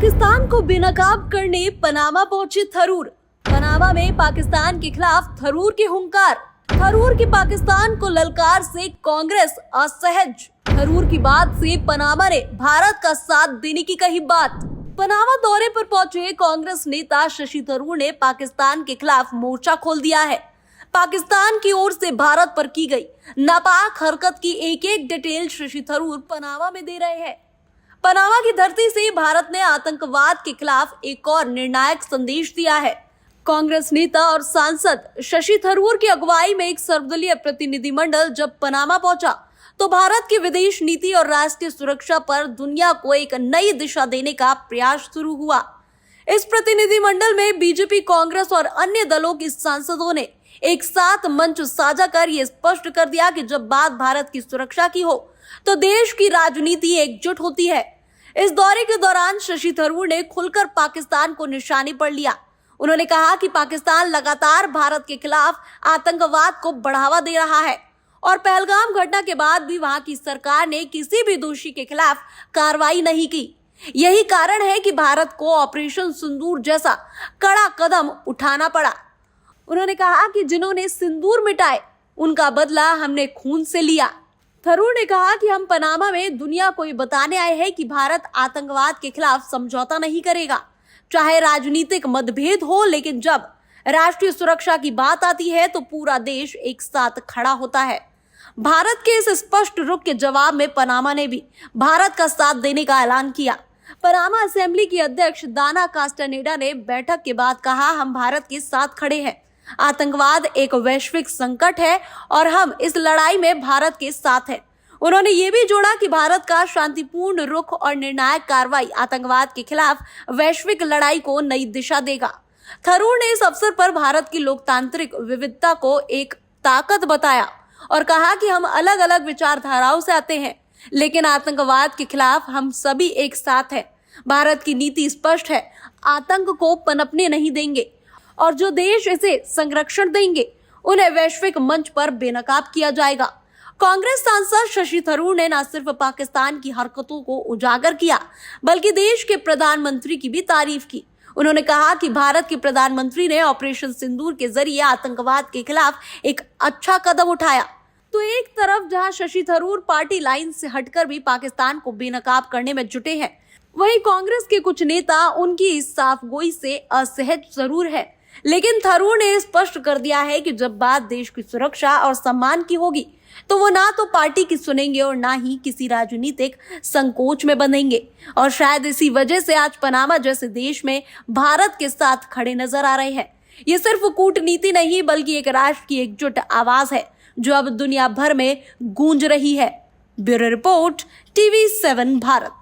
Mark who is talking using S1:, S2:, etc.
S1: पाकिस्तान को बेनकाब करने पनामा पहुंचे थरूर। पनामा में पाकिस्तान के खिलाफ थरूर की हुंकार। थरूर की पाकिस्तान को ललकार से कांग्रेस असहज। थरूर की बात से पनामा ने भारत का साथ देने की कही बात। पनामा दौरे पर पहुंचे कांग्रेस नेता शशि थरूर ने पाकिस्तान के खिलाफ मोर्चा खोल दिया है। पाकिस्तान की ओर से भारत पर की गई नापाक हरकत की एक एक डिटेल शशि थरूर पनामा में दे रहे हैं। पनामा की धरती से भारत ने आतंकवाद के खिलाफ एक और निर्णायक संदेश दिया है। कांग्रेस नेता और सांसद शशि थरूर की अगुवाई में एक सर्वदलीय प्रतिनिधिमंडल जब पनामा पहुंचा तो भारत की विदेश नीति और राष्ट्रीय सुरक्षा पर दुनिया को एक नई दिशा देने का प्रयास शुरू हुआ। इस प्रतिनिधिमंडल में बीजेपी, कांग्रेस और अन्य दलों के सांसदों ने एक साथ मंच साझा कर यह स्पष्ट कर दिया कि जब बात भारत की सुरक्षा की हो तो देश की राजनीति एकजुट होती है। इस दौरे के दौरान शशि थरूर ने खुलकर पाकिस्तान को निशाने पर लिया। उन्होंने कहा कि पाकिस्तान लगातार भारत के खिलाफ आतंकवाद को बढ़ावा दे रहा है और पहलगाम घटना के बाद भी वहां की सरकार ने किसी भी दोषी के खिलाफ कार्रवाई नहीं की। यही कारण है कि भारत को ऑपरेशन सिंदूर जैसा कड़ा कदम उठाना पड़ा। उन्होंने कहा कि जिन्होंने सिंदूर मिटाए उनका बदला हमने खून से लिया। थरूर ने कहा कि हम पनामा में दुनिया को ये बताने आए हैं कि भारत आतंकवाद के खिलाफ समझौता नहीं करेगा, चाहे राजनीतिक मतभेद हो, लेकिन जब राष्ट्रीय सुरक्षा की बात आती है तो पूरा देश एक साथ खड़ा होता है। भारत के इस स्पष्ट रुख के जवाब में पनामा ने भी भारत का साथ देने का ऐलान किया। पनामा असेंबली की अध्यक्ष दाना कास्टानेडा ने बैठक के बाद कहा, हम भारत के साथ खड़े हैं। आतंकवाद एक वैश्विक संकट है और हम इस लड़ाई में भारत के साथ हैं। उन्होंने ये भी जोड़ा कि भारत का शांतिपूर्ण रुख और निर्णायक कार्रवाई आतंकवाद के खिलाफ वैश्विक लड़ाई को नई दिशा देगा। थरूर ने इस अवसर पर भारत की लोकतांत्रिक विविधता को एक ताकत बताया और कहा कि हम अलग अलग विचारधाराओं से आते हैं, लेकिन आतंकवाद के खिलाफ हम सभी एक साथ हैं। भारत की नीति स्पष्ट है, आतंक को पनपने नहीं देंगे और जो देश इसे संरक्षण देंगे उन्हें वैश्विक मंच पर बेनकाब किया जाएगा। कांग्रेस सांसद शशि थरूर ने न सिर्फ पाकिस्तान की हरकतों को उजागर किया बल्कि देश के प्रधानमंत्री की भी तारीफ की। उन्होंने कहा कि भारत के प्रधानमंत्री ने ऑपरेशन सिंदूर के जरिए आतंकवाद के खिलाफ एक अच्छा कदम उठाया। तो एक तरफ जहां शशि थरूर पार्टी लाइन से हटकर भी पाकिस्तान को बेनकाब करने में जुटे हैं, वहीं कांग्रेस के कुछ नेता उनकी इस साफगोई से असहज जरूर है। लेकिन थरूर ने स्पष्ट कर दिया है कि जब बात देश की सुरक्षा और सम्मान की होगी तो वो ना तो पार्टी की सुनेंगे और ना ही किसी राजनीतिक संकोच में बंधेंगे। और शायद इसी वजह से आज पनामा जैसे देश में भारत के साथ खड़े नजर आ रहे हैं। ये सिर्फ कूटनीति नहीं बल्कि एक राष्ट्र की एकजुट आवाज है जो अब दुनिया भर में गूंज रही है। Bureau report, TV7 Bharat.